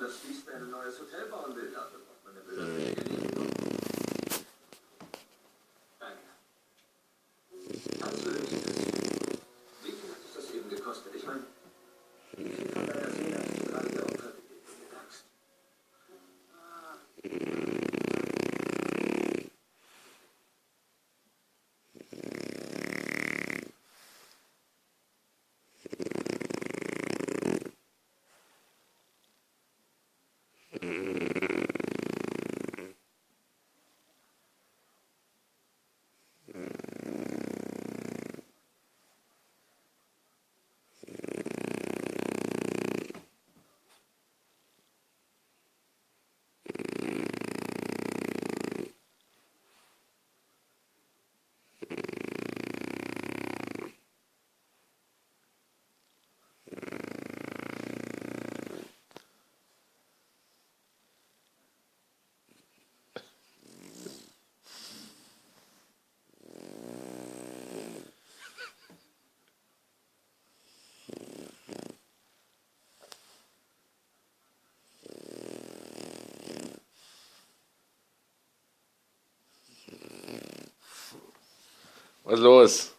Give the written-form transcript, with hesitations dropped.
das Fließband ein neues Hotel bauen will, dafür braucht man eine behördliche Genehmigung. Danke. Eins würde mich interessieren. Wie viel hat dich das eben gekostet? Ich meine, wie viel von deiner Seele hast du gerade der Opfer gegeben, wenn du dankst? Was ist los?